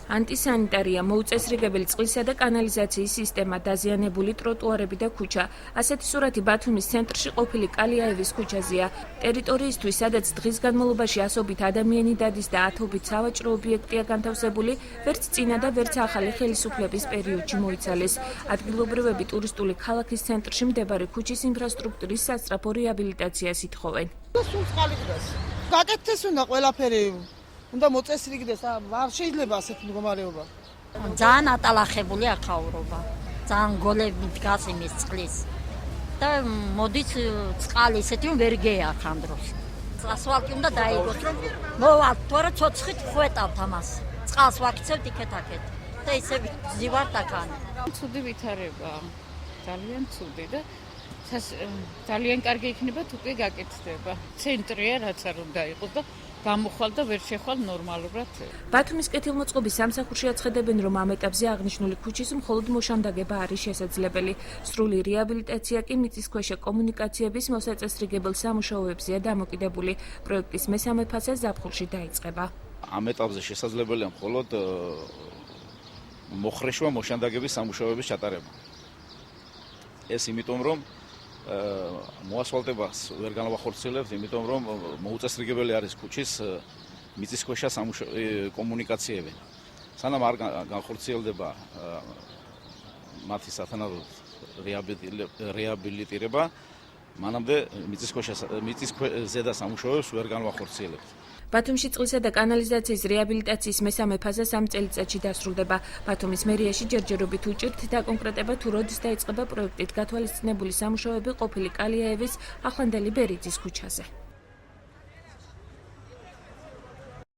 ანტისანიტარია, მოუწესრიგებელი წყლისა და კანალიზაციის სისტემა, დაზიანებული ტროტუარები და ქუჩა. ასეთი სურათი ბათუმის ცენტრში ყოფილი კალიაევის ქუჩაზეა. ტერიტორიისთვის, სადაც დღის განმავლობაში ასობით ადამიანი დადის და ათობით სავაჭრო ობიექტია განთავსებული, ვერც წინა და ვერც ახალი ხელისუფლების პერიოდში მოიცალეს. ადგილობრივები ტურისტული ქალაქის ცენტრში მდებარე ქუჩის ინფრასტრუქტურის სასწრაფო რეაბილიტაციას ითხოვენ. სულ წყალიგდეს. გაკეთდეს უნდა ყველაფერი. უნდა მოწესრიგდეს, არ შეიძლება ასეთი მდგომარეობა. ძალიან ატალახებული ახაურობა. ძალიან გოლები დგას იმის წყლის. და მოდის წყალი ისეთი ვერ გეახ ამ დროს. ასფალტი უნდა დაიგოს, რომ მოვალთ, თორე ცოცხლით ხვეტავთ ამას. წყალს ვაქცევთ იქეთ-აქეთ და ისე ვზივართ აქან. ცუდი ვითარება, ძალიან ცუდი და ძალიან კარგი იქნება თუ კი გაკეთდება. ცენტრია, რაც არ უნდა იყოს და გამოხვალ და ვერ შეხვალ ნორმალურად. ბათუმის კეთილმოწყობის სამსახურში აცხადებენ, რომ ამ ეტაპზე აღნიშნული ქუჩის მხოლოდ მოშანდაგება არის შესაძლებელი. სრული რეაბილიტაცია კი მიწისქვეშა კომუნიკაციების მოსაწესრიგებელ სამუშაოებზეა დამოკიდებული. პროექტის მესამე ფაზა ზაფხულში დაიწყება. ამ ეტაპზე შესაძლებელია მხოლოდ მოხრეშვა მოშანდაგების სამუშაოების ჩატარება. ეს იმიტომ, რომ მოასფალტებას ვერ განვახორციელებთ, იმიტომ რომ მოუწესრიგებელი არის ქუჩის მიწისქვეშა კომუნიკაციები. სანამ არ განხორციელდება მათი სათანადო რეაბილიტირება, მანამდე მიწისზედა სამუშაოებს ვერ განვახორციელებთ. ბათუმში წყლისა და კანალიზაციის რეაბილიტაციის მესამე ფაზა 3 წელიწადში დასრულდება. ბათუმის მერიაში ჯერჯერობით უჭირთ დაკონკრეტება თუ როდის დაიწყება პროექტით გათვალისწინებული სამუშაოები ყოფილი კალიაევის ახლანდელი ბერიძის ქუჩაზე.